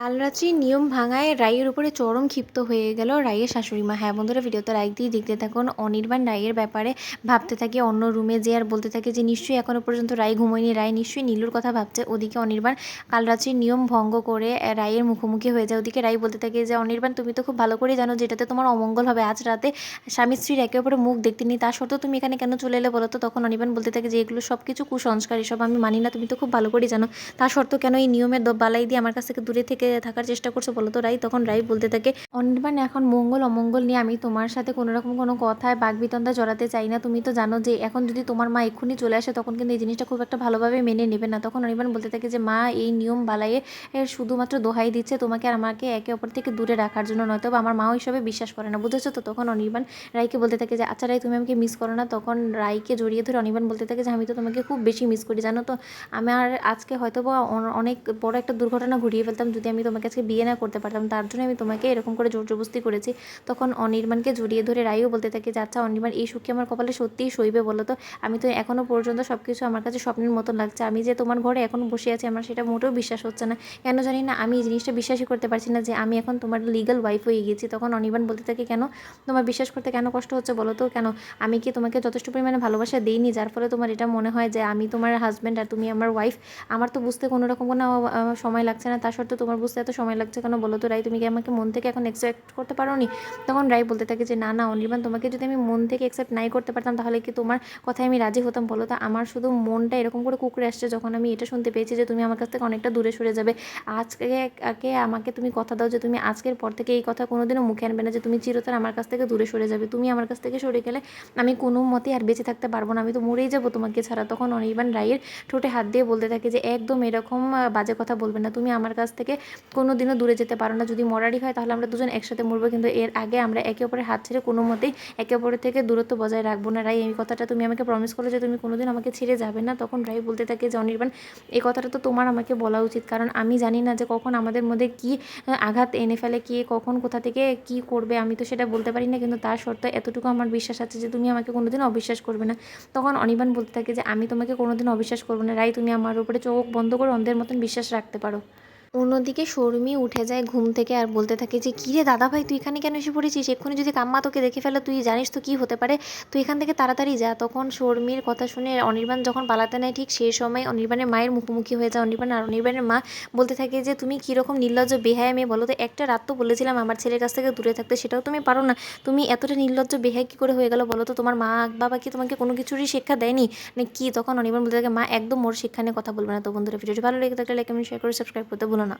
কাল রাত্রির নিয়ম ভাঙায় রাইয়ের উপরে চরম ক্ষিপ্ত হয়ে গেল রাইয়ের শাশুড়ি মা। হ্যাঁ বন্ধুরা, ভিডিওতে লাইক দিয়ে দেখতে থাকুন। অনির্বাণ রাইয়ের ব্যাপারে ভাবতে থাকে অন্য রুমে যে, আর বলতে থাকে যে নিশ্চয়ই এখনও পর্যন্ত রাই ঘুমোয়নি, রায় নিশ্চয়ই নীলুর কথা ভাবছে। ওদিকে অনির্বাণ কাল রাত্রির নিয়ম ভঙ্গ করে রাইয়ের মুখোমুখি হয়ে যায়। ওদিকে রাই বলতে থাকে যে অনির্বাণ, তুমি তো খুব ভালো করে জানো যেটাতে তোমার অমঙ্গল হবে। আজ রাতে স্বামী স্ত্রীর একে অপরের মুখ দেখতে নেই, তা সত্ত্বেও তুমি এখানে কেন চলে এলে বলো তো? তখন অনির্বাণ বলতে থাকে যে এগুলো সব কিছু কুসংস্কার, এসব আমি মানি না, তুমি তো খুব ভালো করে জানো। তা সত্ত্বেও কেন এই নিয়মের বালাই দিয়ে আমার কাছ থেকে দূরে থেকে থাকার চেষ্টা করছো বলো তো রাই? তখন রাই বলতে থাকে, অনির্বাণ এখন মঙ্গল অমঙ্গল নিয়ে আমি তোমার সাথে কোনো রকম কোনো কথায় বাকবিতণ্ডা জড়াতে চাই না। তুমি তো জানো যে এখন যদি তোমার মা এক্ষুনি চলে আসে তখন কিন্তু এই জিনিসটা খুব একটা ভালোভাবে মেনে নেবে না। তখন অনির্বাণ বলতে থাকে যে মা এই নিয়ম বালাইয়ে শুধুমাত্র দোহাই দিচ্ছে তোমাকে আর আমাকে একে অপর থেকে দূরে রাখার জন্য, নয়তো আমার মাও হিসাবে বিশ্বাস করে না, বুঝেছো তো? তখন অনির্বাণ রাইকে বলতে থাকে যে আচ্ছা রাই, তুমি আমাকে মিস করো না? তখন রাইকে জড়িয়ে ধরে অনির্বাণ বলতে থাকে যে আমি তো তোমাকে খুব বেশি মিস করি, জানো তো? আমার আজকে হয়তো বা অনেক বড় একটা দুর্ঘটনা ঘটিয়ে ফেলতাম যদি আমি তোমাকে আজকে বিয়ে না করতে পারতাম, তার জন্য আমি তোমাকে এরকম করে জোর জবরদস্তি করেছি। তখন অনির্বাণকে জড়িয়ে ধরে রাইও বলতে থাকে যে আচ্ছা অনির্বাণ, এই সুখী আমার কপালে সত্যিই সইবে বলো তো? আমি তো এখনও পর্যন্ত সব কিছু আমার কাছে স্বপ্নের মতন লাগছে। আমি যে তোমার ঘরে এখন বসে আছি আমার সেটা মোটেও বিশ্বাস হচ্ছে না। কেন জানি না, আমি এই জিনিসটা বিশ্বাসই করতে পারছি না যে আমি এখন তোমার লিগ্যাল ওয়াইফ হয়ে গেছি। তখন অনির্বাণ বলতে থাকে কেন তোমার বিশ্বাস করতে কেন কষ্ট হচ্ছে বলো তো? কেন আমি কি তোমাকে যথেষ্ট পরিমাণে ভালোবাসা দিইনি যার ফলে তোমার এটা মনে হয় যে আমি তোমার হাজব্যান্ড আর তুমি আমার ওয়াইফ? আমার তো বুঝতে কোনো রকম কোনো সময় লাগছে না, তা সত্ত্বেও তোমার বুঝতে এত সময় লাগছে কেন বলো তো রাই? তুমি কি আমাকে মন থেকে এখন অ্যাকসেপ্ট করতে পারো নি? তখন রাই বলতে থাকে যে না না অনির্বাণ, তোমাকে যদি আমি মন থেকে অ্যাকসেপ্ট নাই করতে পারতাম তাহলে কি তোমার কথায় আমি রাজি হতাম বলো তো? আমার শুধু মনটা এরকম করে কুঁকড়ে আসছে যখন আমি এটা শুনতে পেয়েছি যে তুমি আমার কাছ থেকে অনেকটা দূরে সরে যাবে। আজকে আমাকে তুমি কথা দাও যে তুমি আজকের পর থেকে এই কথা কোনোদিনও মুখে আনবে না যে তুমি চিরতরে আমার কাছ থেকে দূরে সরে যাবে। তুমি আমার কাছ থেকে সরে গেলে আমি কোনো মতেই আর বেঁচে থাকতে পারবো না, আমি তো মরেই যাবো তোমাকে ছাড়া। তখন অনির্বাণ রাইয়ের ঠোঁটে হাত দিয়ে বলতে থাকে যে একদম এরকম বাজে কথা বলবে না, তুমি আমার কাছ থেকে কোনো দিনও দূরে যেতে পারো না। যদি মরারই হয় তাহলে আমরা দুজন একসাথে মরবো, কিন্তু এর আগে আমরা একে অপরের হাত ছেড়ে কোনো মতেই একে অপরের থেকে দূরত্ব বজায় রাখবো না। রাই, এই কথাটা তুমি আমাকে প্রমিস করো যে তুমি কোনোদিন আমাকে ছেড়ে যাবে না। তখন রাই বলতে থাকে যে অনির্বাণ, এই কথাটা তো তোমার আমাকে বলা উচিত, কারণ আমি জানি না যে কখন আমাদের মধ্যে কী আঘাত এনে ফেলে, কে কখন কোথা থেকে কী করবে আমি তো সেটা বলতে পারি না, কিন্তু তার সত্ত্বেও এতটুকু আমার বিশ্বাস আছে যে তুমি আমাকে কোনোদিন অবিশ্বাস করবে না। তখন অনির্বাণ বলতে থাকে যে আমি তোমাকে কোনোদিন অবিশ্বাস করবো না রাই, তুমি আমার উপরে চোখ বন্ধ করে অন্ধের মতন বিশ্বাস রাখতে পারো। অন্যদিকে শর্মি উঠে যায় ঘুম থেকে আর বলতে থাকে যে কী রে দাদা ভাই, তুই এখানে কেন এসে পড়েছিস? এক্ষুনি যদি কাম্মা তোকে দেখে ফেলে তুই জানিস তো কী হতে পারে, তুই এখান থেকে তাড়াতাড়ি যা। তখন শর্মির কথা শুনে অনির্বাণ যখন পালাতে নেয় ঠিক সেই সময় অনির্বাণের মায়ের মুখোমুখি হয়ে যায় অনির্বাণ। আর অনির্বাণের মা বলতে থাকে যে তুমি কীরকম নির্লজ্জ বেহায়া মেয়ে বলো তো? একটা রাত তো বলেছিলাম আমার ছেলের কাছ থেকে দূরে থাকতে, সেটাও তুমি পারো না। তুমি এতটা নির্লজ্জ বেহায়া কী করে হয়ে গেলো বলো তো? তোমার মা বাবা কি তোমাকে কোনো কিছুরই শিক্ষা দেয়নি না কি? তখন অনির্বাণ বলতে থাকে মা একদম ওর শিক্ষা নিয়ে কথা বলবে না। তো বন্ধুরা, ভিডিওটি ভালো লেগে থাকলে লাইক কমেন্ট শেয়ার করে সাবস্ক্রাইব করতে ভুলো না।